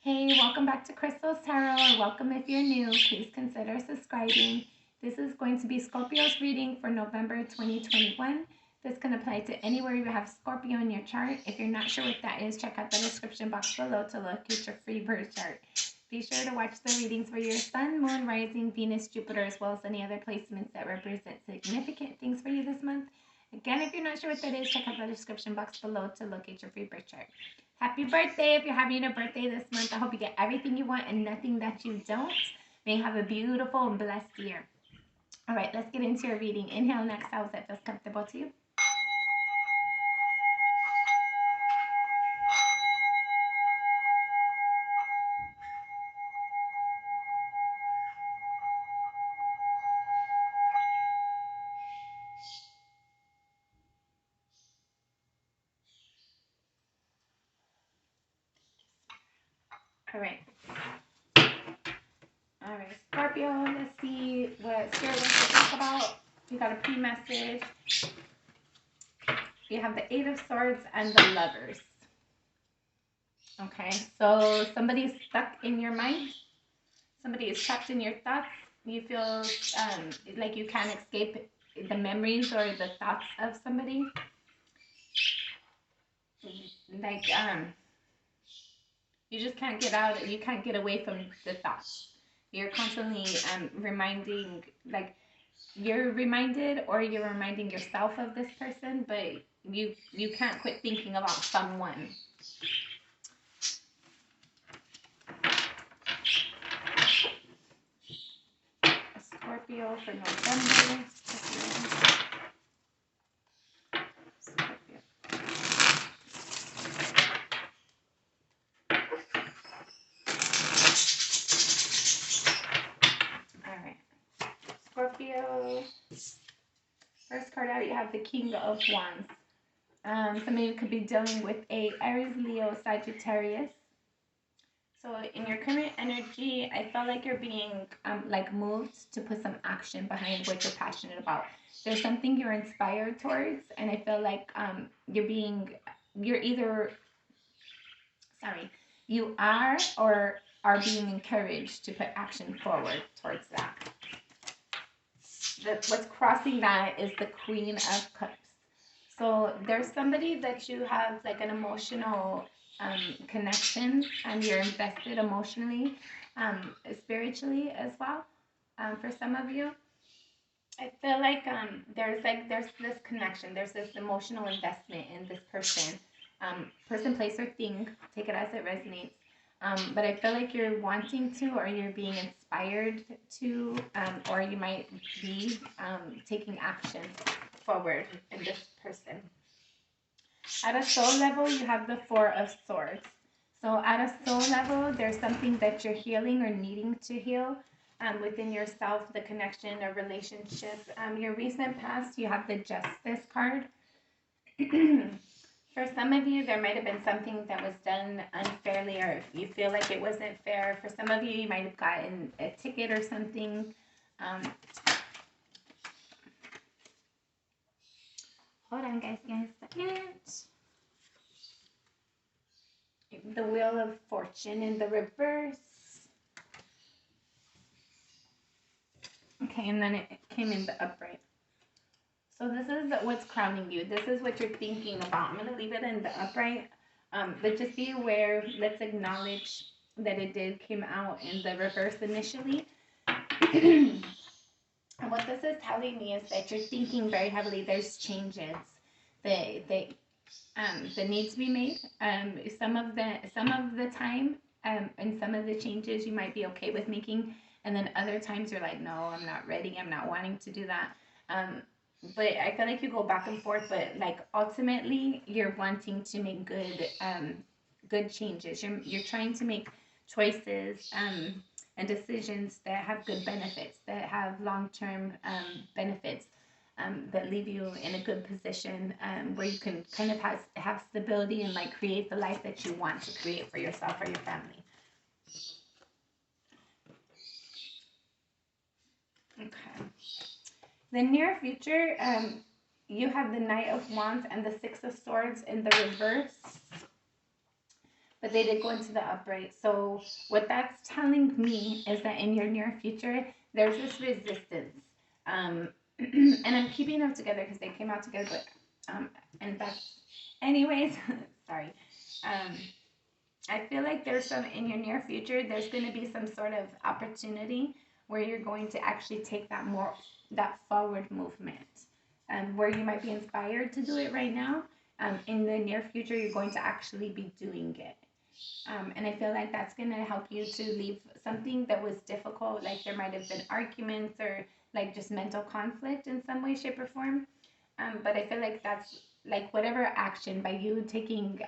Hey, welcome back to Crystal's Tarot, or welcome if you're new. Please consider subscribing. This is going to be Scorpio's reading for November 2021. This can apply to anywhere you have Scorpio in your chart. If you're not sure what that is, check out the description box below to look at your free birth chart. Be sure to watch the readings for your Sun, Moon, Rising, Venus, Jupiter, as well as any other placements that represent significant things for you this month. Again, if you're not sure what that is, check out the description box below to look at your free birth chart. Happy birthday if you're having a birthday this month. I hope you get everything you want and nothing that you don't. May you have a beautiful and blessed year. All right, let's get into your reading. Inhale and exhale as that feels comfortable to you. All right. All right, Scorpio, let's see what Spirit wants to talk about. You got a pre-message. You have the Eight of Swords and the Lovers. Okay, so somebody's stuck in your mind. Somebody is trapped in your thoughts. You feel like you can't escape the memories or the thoughts of somebody. Like you just can't get out. You can't get away from the thoughts. You're constantly reminding, like you're reminded or you're reminding yourself of this person, but you can't quit thinking about someone. Scorpio for November. Scorpio. All right. Scorpio. First card out, you have the King of Wands. Some of you could be dealing with a Aries, Leo, Sagittarius. So in your current energy, I felt like you're being like moved to put some action behind what you're passionate about. There's something you're inspired towards, and I feel like you are or are being encouraged to put action forward towards that. What's crossing that is the Queen of Cups. So there's somebody that you have like an emotional connection, and you're invested emotionally, spiritually as well. For some of you, I feel like there's this connection, there's this emotional investment in this person, person, place, or thing. Take it as it resonates. But I feel like you're wanting to, or you're being inspired to, or you might be taking action forward in this person. At a soul level, you have the Four of Swords. So at a soul level, there's something that you're healing or needing to heal within yourself, the connection or relationship. Your recent past, you have the Justice card. For some of you, there might have been something that was done unfairly, or you feel like it wasn't fair. For some of you, you might have gotten a ticket or something. Hold on, guys, give me a second. The Wheel of Fortune in the reverse. Okay, and then it came in the upright. So this is what's crowning you. This is what you're thinking about. I'm going to leave it in the upright. But just be aware. Let's acknowledge that it came out in the reverse initially. And what this is telling me is that you're thinking very heavily. There's changes that need to be made. Some of the time, and some of the changes you might be okay with making, and then other times you're like, no, I'm not ready. I'm not wanting to do that. But I feel like you go back and forth. But like ultimately, you're wanting to make good changes. You're trying to make choices and decisions that have good benefits, that have long-term benefits, that leave you in a good position, where you can kind of have stability and like create the life that you want to create for yourself or your family. Okay. The near future, you have the Knight of Wands and the Six of Swords in the reverse. but they did go into the upright. So what that's telling me is that in your near future, there's this resistance. And I'm keeping them together because they came out together, but and that's, anyways, sorry. Um, I feel like there's some in your near future. There's going to be some sort of opportunity where you're going to actually take that forward movement, where you might be inspired to do it right now. In the near future, you're going to actually be doing it. And I feel like that's going to help you to leave something that was difficult, like there might have been arguments or like just mental conflict in some way, shape, or form. But I feel like that's like whatever action by you taking,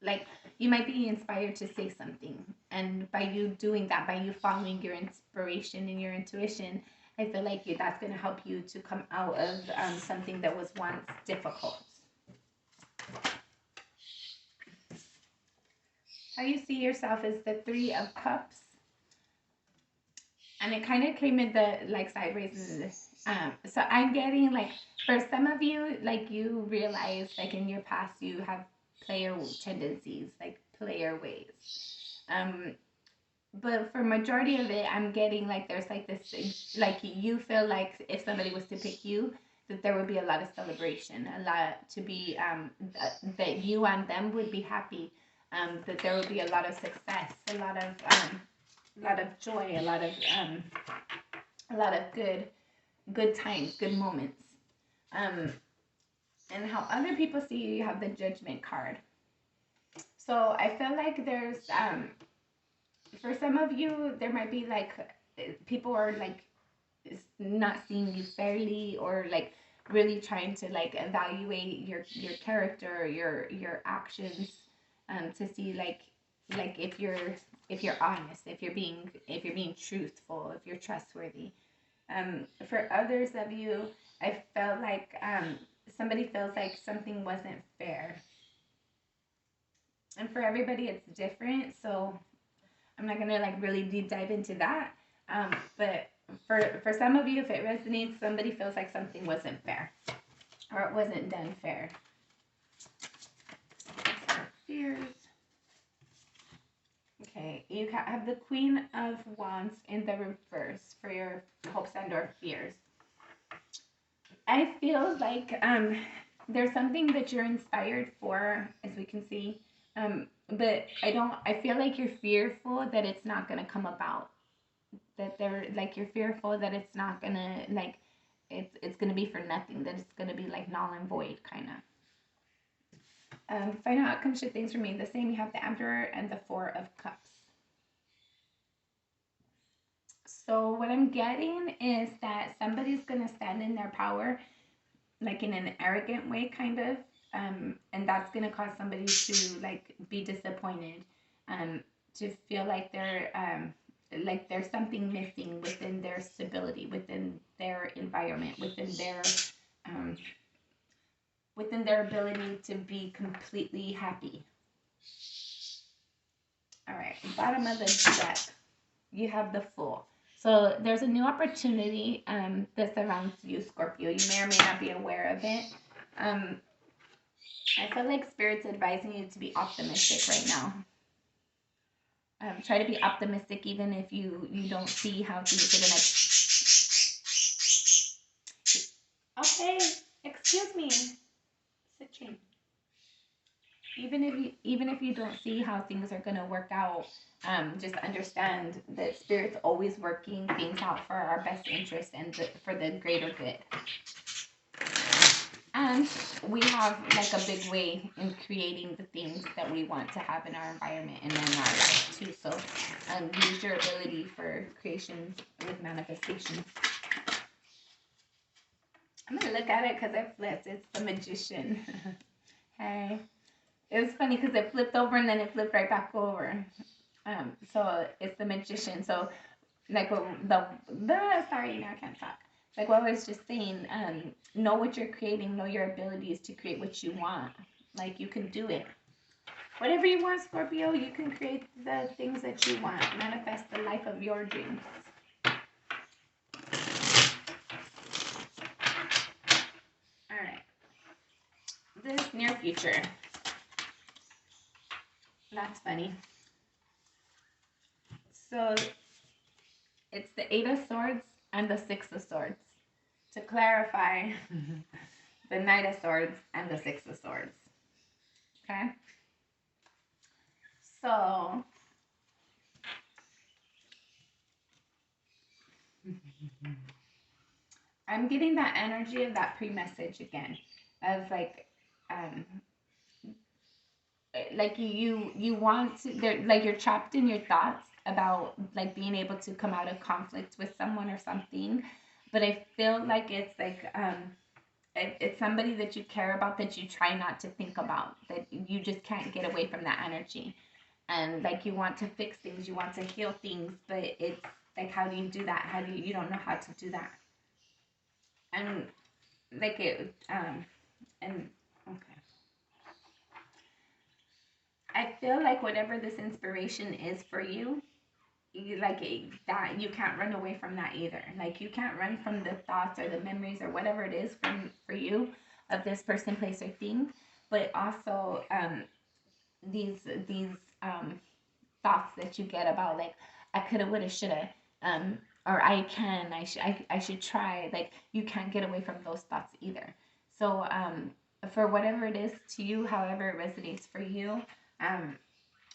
like you might be inspired to say something. And by you doing that, by you following your inspiration and your intuition, I feel like that's going to help you to come out of something that was once difficult. How you see yourself is the Three of Cups, and it kind of came in the like sideways. So I'm getting like for some of you, like you realize like in your past you have player tendencies, like player ways. But for majority of it, I'm getting like there's like this, like you feel like if somebody was to pick you, that there would be a lot of celebration, a lot to be that you and them would be happy, that there would be a lot of success, a lot of joy, a lot of good times, good moments. And how other people see you, you have the Judgment card. So I feel like there's for some of you, there might be like people are like not seeing you fairly, or like really trying to like evaluate your character, your actions, to see like if you're honest, if you're being truthful, if you're trustworthy. For others of you, I felt like somebody feels like something wasn't fair, and for everybody it's different. So I'm not gonna like really deep dive into that. But for some of you, if it resonates, somebody feels like something wasn't fair, or it wasn't done fair. Fears. Okay, you have the Queen of Wands in the reverse for your hopes and or fears. I feel like there's something that you're inspired for, as we can see, but I feel like you're fearful that it's not gonna come about. That they're like you're fearful that it's not gonna like it's gonna be for nothing. That it's gonna be like null and void, kind of. Final outcome should things remain the same. You have the Emperor and the Four of Cups. So what I'm getting is that somebody's gonna stand in their power, like in an arrogant way, kind of, and that's gonna cause somebody to like be disappointed, to feel like there's something missing within their stability, within their environment, within their ability to be completely happy. All right, bottom of the deck, you have the Fool. So there's a new opportunity that surrounds you, Scorpio. You may or may not be aware of it. I feel like Spirit's advising you to be optimistic right now. Try to be optimistic even if you don't see how things are gonna. Okay, excuse me. Sit. Even if you don't see how things are gonna work out, just understand that Spirit's always working things out for our best interest and for the greater good. And we have like a big way in creating the things that we want to have in our environment and in our life too. So use your ability for creation with manifestation. I'm gonna look at it because it flipped. It's the Magician. Hey. It was funny because it flipped over and then it flipped right back over. So it's the Magician. So like sorry, now I can't talk. Like what I was just saying, know what you're creating, know your abilities to create what you want. Like you can do it. Whatever you want, Scorpio, you can create the things that you want. Manifest the life of your dreams. All right. This near future. That's funny. So it's the Eight of Swords and the Six of Swords. To clarify, the Knight of Swords and the Six of Swords. Okay? So I'm getting that energy of that pre-message again. Of um like you want to, they're like you're trapped in your thoughts about like being able to come out of conflict with someone or something, but I feel like it's it's somebody that you care about that you try not to think about, that you just can't get away from that energy, and like you want to fix things, you want to heal things, but it's like, how do you do that? How do you don't know how to do that? And like it and okay, I feel like whatever this inspiration is for you, like that, you can't run away from that either. Like you can't run from the thoughts or the memories or whatever it is from for you of this person, place, or thing. But also these these um, thoughts that you get about like, I coulda, woulda, shoulda, or I should try. Like you can't get away from those thoughts either. So for whatever it is to you, however it resonates for you, um,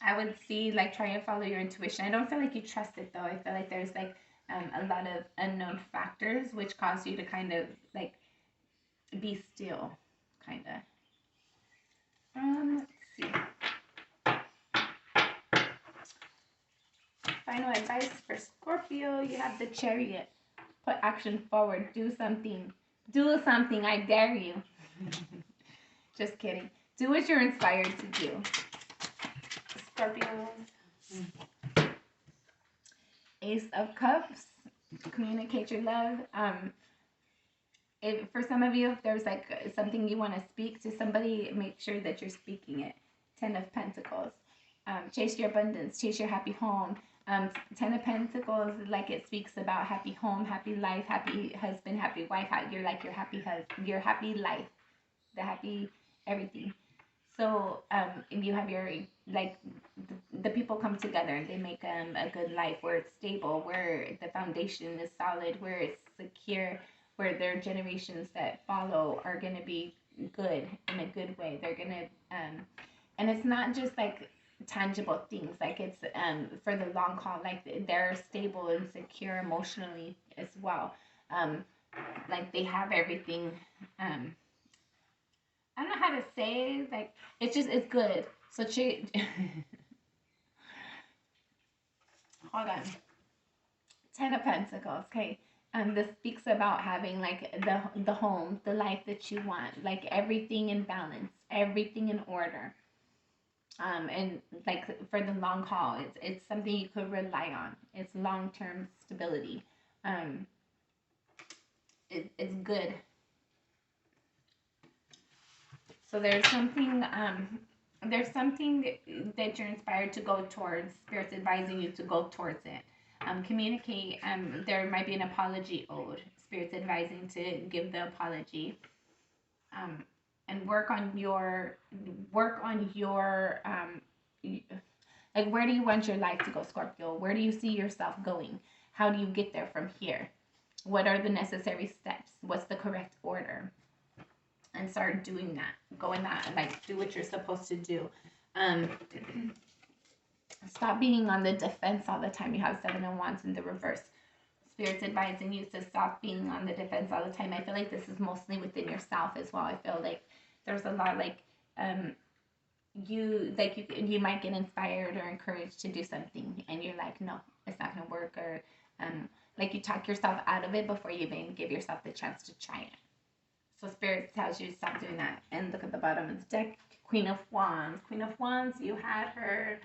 I would see like try and follow your intuition. I don't feel like you trust it though. I feel like there's like a lot of unknown factors which cause you to kind of like be still, kind of. Let's see. Final advice for Scorpio: you have the Chariot. Put action forward. Do something. Do something. I dare you. Just kidding. Do what you're inspired to do. Scorpio. Ace of Cups. Communicate your love. If for some of you, if there's like something you want to speak to somebody, make sure that you're speaking it. Ten of Pentacles. Chase your abundance. Chase your happy home. Ten of Pentacles, like it speaks about happy home, happy life, happy husband, happy wife. You're like your happy husband, your happy life, the happy everything. So you have your like the people come together and they make a good life where it's stable, where the foundation is solid, where it's secure, where their generations that follow are going to be good in a good way. They're going to and it's not just like tangible things, like it's for the long haul, like they're stable and secure emotionally as well. um like they have everything. I don't know how to say, like it's just it's good. So she hold on. Ten of Pentacles. Okay. This speaks about having like the home, the life that you want, like everything in balance, everything in order. And like for the long haul, it's something you could rely on. It's long term stability. Um, it's good. So there's something that you're inspired to go towards. Spirit's advising you to go towards it. Communicate. There might be an apology owed. Spirit's advising to give the apology. Um, and work on your like, where do you want your life to go, Scorpio? Where do you see yourself going? How do you get there from here? What are the necessary steps? What's the correct order? And start doing that. Go in that and like do what you're supposed to do. Um, Stop being on the defense all the time. You have Seven of Wands in the reverse. Spirit's advising you to stop being on the defense all the time. I feel like this is mostly within yourself as well. I feel like there's a lot like you might get inspired or encouraged to do something and you're like, no, it's not gonna work, or like you talk yourself out of it before you even give yourself the chance to try it. So Spirit tells you to stop doing that. And look at the bottom of the deck. Queen of Wands. Queen of Wands, you had her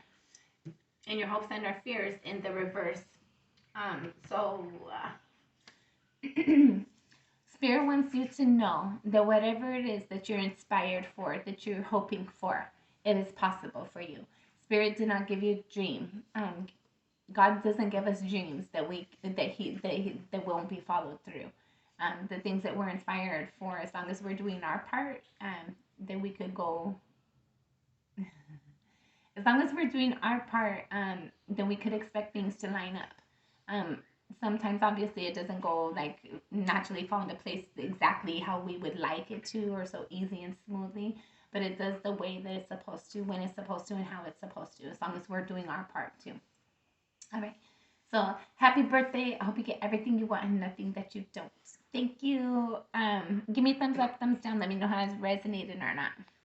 in your hopes and your fears in the reverse. Spirit wants you to know that whatever it is that you're inspired for, that you're hoping for, it is possible for you. Spirit did not give you a dream. God doesn't give us dreams that won't be followed through. The things that we're inspired for, as long as we're doing our part, then we could go. as long as we're doing our part, then we could expect things to line up. Um, Sometimes, obviously, it doesn't go like naturally fall into place exactly how we would like it to, or so easy and smoothly. But it does the way that it's supposed to, when it's supposed to, and how it's supposed to, as long as we're doing our part too. All right. So happy birthday. I hope you get everything you want and nothing that you don't. Thank you. Give me a thumbs up, thumbs down. Let me know how it's resonated or not.